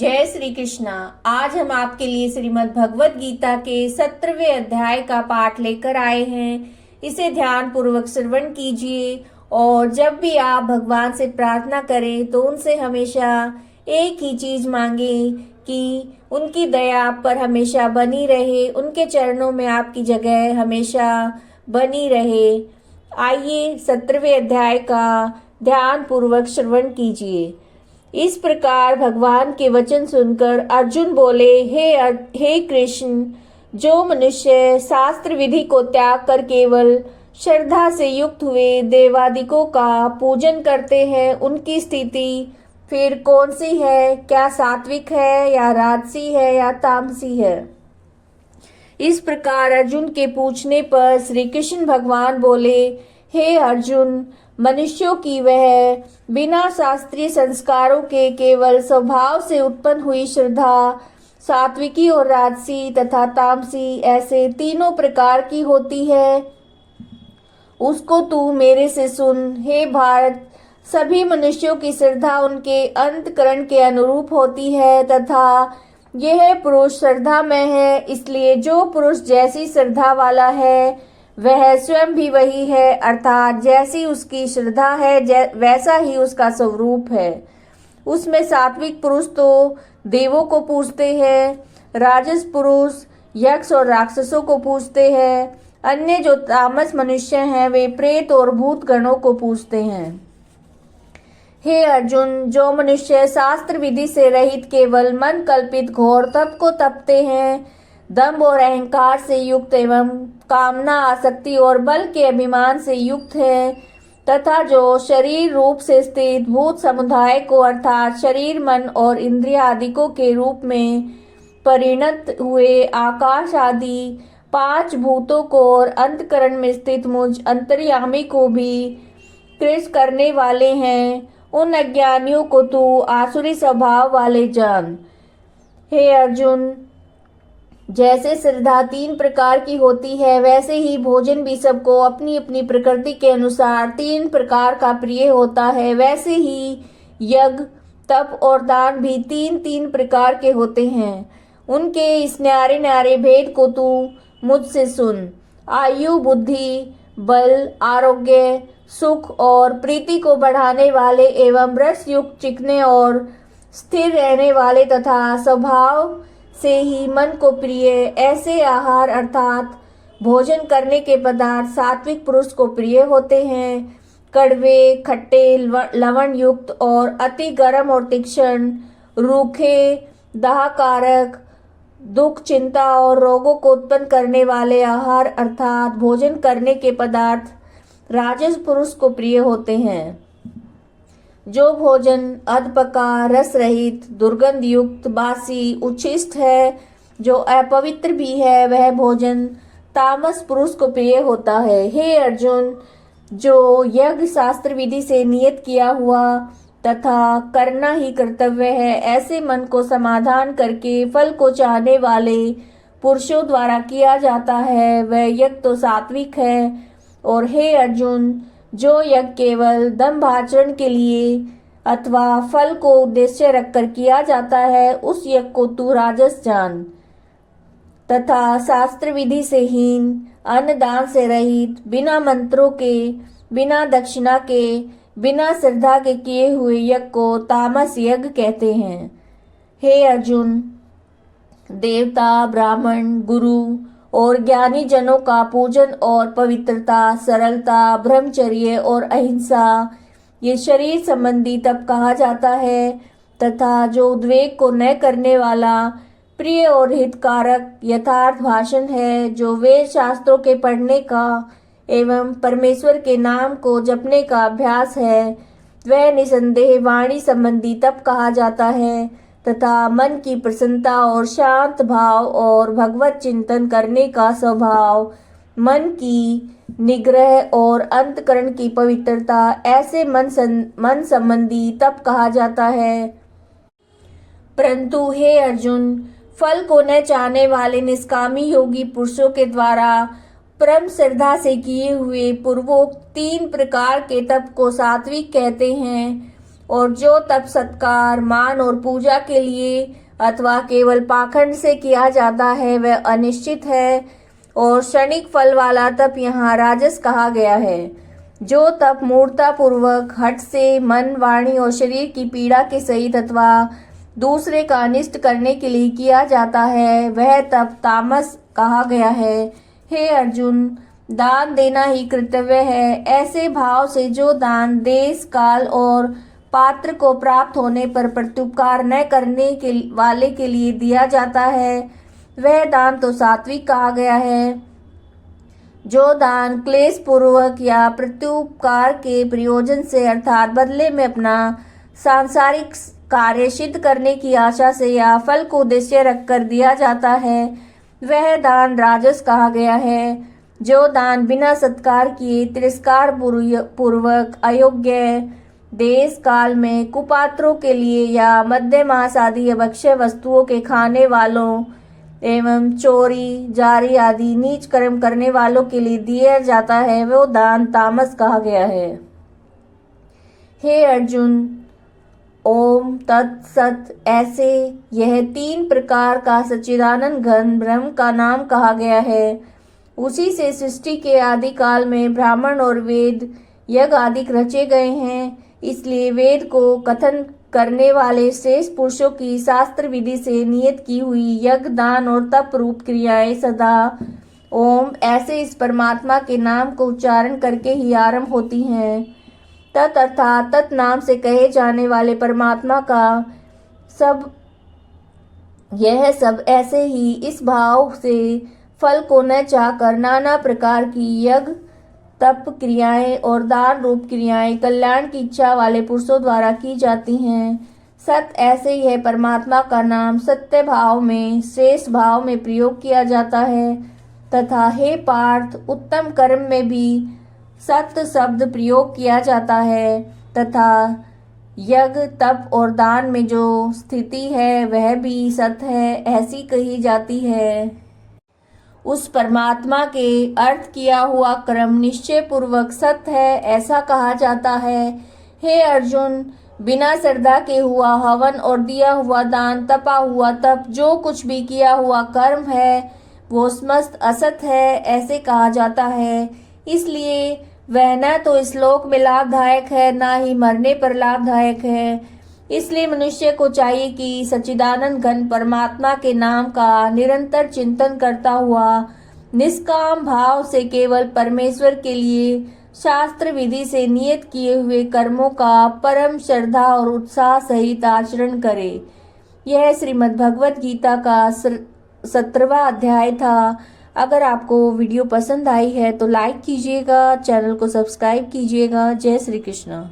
जय श्री कृष्णा। आज हम आपके लिए श्रीमद् भगवत गीता के 17वें अध्याय का पाठ लेकर आए हैं। इसे ध्यान पूर्वक श्रवण कीजिए और जब भी आप भगवान से प्रार्थना करें तो उनसे हमेशा एक ही चीज मांगे कि उनकी दया आप पर हमेशा बनी रहे, उनके चरणों में आपकी जगह हमेशा बनी रहे। आइए 17वें अध्याय का ध्यान पूर्वक श्रवण कीजिए। इस प्रकार भगवान के वचन सुनकर अर्जुन बोले, हे कृष्ण, जो मनुष्य शास्त्र विधि को त्याग कर केवल श्रद्धा से युक्त हुए देवादिकों का पूजन करते हैं, उनकी स्थिति फिर कौन सी है? क्या सात्विक है या राजसी है या तामसी है? इस प्रकार अर्जुन के पूछने पर श्री कृष्ण भगवान बोले, हे अर्जुन, मनुष्यों की वह बिना शास्त्रीय संस्कारों के केवल स्वभाव से उत्पन्न हुई श्रद्धा सात्विकी और राजसी तथा तामसी ऐसे तीनों प्रकार की होती है। उसको तू मेरे से सुन। हे भारत, सभी मनुष्यों की श्रद्धा उनके अंतकरण के अनुरूप होती है तथा यह पुरुष श्रद्धा में है। इसलिए जो पुरुष जैसी श्रद्धा वाला है वह स्वयं भी वही है, अर्थात जैसी उसकी श्रद्धा है वैसा ही उसका स्वरूप है। उसमें सात्विक पुरुष तो देवों को पूजते हैं, राजस पुरुष यक्ष और राक्षसों को पूजते हैं, अन्य जो तामस मनुष्य हैं वे प्रेत और भूत गणों को पूजते हैं। हे अर्जुन, जो मनुष्य शास्त्र विधि से रहित केवल मन कल्पित घोर तप को तपते हैं, दंभ और अहंकार से युक्त एवं कामना आसक्ति और बल के अभिमान से युक्त है, तथा जो शरीर रूप से स्थित भूत समुदाय को अर्थात शरीर, मन और इंद्रिय आदिकों के रूप में परिणत हुए आकाश आदि 5 भूतों को और अंतकरण में स्थित मुझ अंतर्यामी को भी कृष करने वाले हैं, उन अज्ञानियों को तू आसुरी स्वभाव वाले जान। हे अर्जुन, जैसे श्रद्धा 3 प्रकार की होती है वैसे ही भोजन भी सबको अपनी अपनी प्रकृति के अनुसार 3 प्रकार का प्रिय होता है। वैसे ही यज्ञ, तप और दान भी 3 प्रकार के होते हैं। उनके इस न्यारे न्यारे भेद को तू मुझसे सुन। आयु, बुद्धि, बल, आरोग्य, सुख और प्रीति को बढ़ाने वाले एवं रस युक्त चिकने और स्थिर रहने वाले तथा स्वभाव से ही मन को प्रिय ऐसे आहार अर्थात भोजन करने के पदार्थ सात्विक पुरुष को प्रिय होते हैं। कड़वे, खट्टे, लवण युक्त और अति गर्म और तीक्ष्ण, रूखे, दाहकारक, दुख, चिंता और रोगों को उत्पन्न करने वाले आहार अर्थात भोजन करने के पदार्थ राजस पुरुष को प्रिय होते हैं। जो भोजन अधपका, रस रहित, दुर्गंध युक्त, बासी, उच्छिष्ट है, जो अपवित्र भी है, वह भोजन तामस पुरुष को प्रिय होता है। हे अर्जुन, जो यज्ञ शास्त्र विधि से नियत किया हुआ तथा करना ही कर्तव्य है, ऐसे मन को समाधान करके फल को चाहने वाले पुरुषों द्वारा किया जाता है, वह यज्ञ तो सात्विक है। और हे अर्जुन, जो यज्ञ केवल दंभाचरण के लिए अथवा फल को उद्देश्य रखकर किया जाता है, उस यज्ञ को तू राजस जान। तथा शास्त्र विधि से हीन, अन्नदान से रहित, बिना मंत्रों के, बिना दक्षिणा के, बिना श्रद्धा के किए हुए यज्ञ को तामस यज्ञ कहते हैं। हे अर्जुन, देवता, ब्राह्मण, गुरु और ज्ञानी जनों का पूजन और पवित्रता, सरलता, ब्रह्मचर्य और अहिंसा ये शरीर संबंधी तप कहा जाता है। तथा जो उद्वेग को न करने वाला प्रिय और हितकारक यथार्थ भाषण है, जो वेद शास्त्रों के पढ़ने का एवं परमेश्वर के नाम को जपने का अभ्यास है, वह निसंदेह वाणी संबंधी तप कहा जाता है। तथा मन की प्रसन्नता और शांत भाव और भगवत चिंतन करने का स्वभाव, मन की निग्रह और अंतकरण की पवित्रता, ऐसे मन संबंधी तप कहा जाता है। परंतु हे अर्जुन, फल को न चाहने वाले निष्कामी योगी पुरुषों के द्वारा परम श्रद्धा से किए हुए पूर्वोक्त 3 प्रकार के तप को सात्विक कहते हैं। और जो तप सत्कार मान और पूजा के लिए अथवा केवल पाखंड से किया जाता है वह अनिश्चित है और क्षणिक फल वाला तप यहाँ राजस कहा गया है। जो तप मूर्ता पूर्वक हठ से मन वाणी और शरीर की पीड़ा के सहित अथवा दूसरे का अनिष्ट करने के लिए किया जाता है वह तप तामस कहा गया है। हे अर्जुन, दान देना ही कर्तव्य है। ऐसे भाव से जो दान देश काल और पात्र को प्राप्त होने पर प्रत्युपकार न करने के वाले के लिए दिया जाता है वह दान तो सात्विक कहा गया है। जो दान क्लेश पूर्वक या प्रत्युपकार के प्रयोजन से अर्थात बदले में अपना सांसारिक कार्य सिद्ध करने की आशा से या फल को उद्देश्य रखकर दिया जाता है वह दान राजस कहा गया है। जो दान बिना सत्कार किए तिरस्कार पूर्वक अयोग्य देश काल में कुपात्रों के लिए या मध्य मांस आदि अभक्ष्य वस्तुओं के खाने वालों एवं चोरी जारी आदि नीच कर्म करने वालों के लिए दिया जाता है वो दान तामस कहा गया है। हे अर्जुन, ओम तत्सत ऐसे यह 3 प्रकार का सच्चिदानंद घन ब्रह्म का नाम कहा गया है। उसी से सृष्टि के आदि काल में ब्राह्मण और वेद यज्ञ आदि रचे गए हैं। इसलिए वेद को कथन करने वाले श्रेष्ठ पुरुषों की शास्त्र विधि से नियत की हुई यज्ञ दान और तप रूप क्रियाएं सदा ओम ऐसे इस परमात्मा के नाम को उच्चारण करके ही आरंभ होती हैं। तत् अर्थात तत् नाम से कहे जाने वाले परमात्मा का यह सब ऐसे ही इस भाव से फल को न चाहकर नाना प्रकार की यज्ञ तप क्रियाएं और दान रूप क्रियाएं कल्याण की इच्छा वाले पुरुषों द्वारा की जाती हैं। सत ऐसे ही है परमात्मा का नाम सत्य भाव में श्रेष्ठ भाव में प्रयोग किया जाता है तथा हे पार्थ उत्तम कर्म में भी सत्य शब्द प्रयोग किया जाता है तथा यज्ञ तप और दान में जो स्थिति है वह भी सत्य है ऐसी कही जाती है। उस परमात्मा के अर्थ किया हुआ क्रम निश्चय पूर्वक सत्य है ऐसा कहा जाता है। हे अर्जुन, बिना श्रद्धा के हुआ हवन और दिया हुआ दान तपा हुआ तप जो कुछ भी किया हुआ कर्म है वो समस्त असत है ऐसे कहा जाता है। इसलिए वह न तो इस लोक में लाभदायक है न ही मरने पर लाभदायक है। इसलिए मनुष्य को चाहिए कि सच्चिदानंद घन परमात्मा के नाम का निरंतर चिंतन करता हुआ निष्काम भाव से केवल परमेश्वर के लिए शास्त्र विधि से नियत किए हुए कर्मों का परम श्रद्धा और उत्साह सहित आचरण करे। यह श्रीमद् भगवत गीता का 17वां अध्याय था। अगर आपको वीडियो पसंद आई है तो लाइक कीजिएगा, चैनल को सब्सक्राइब कीजिएगा। जय श्री कृष्ण।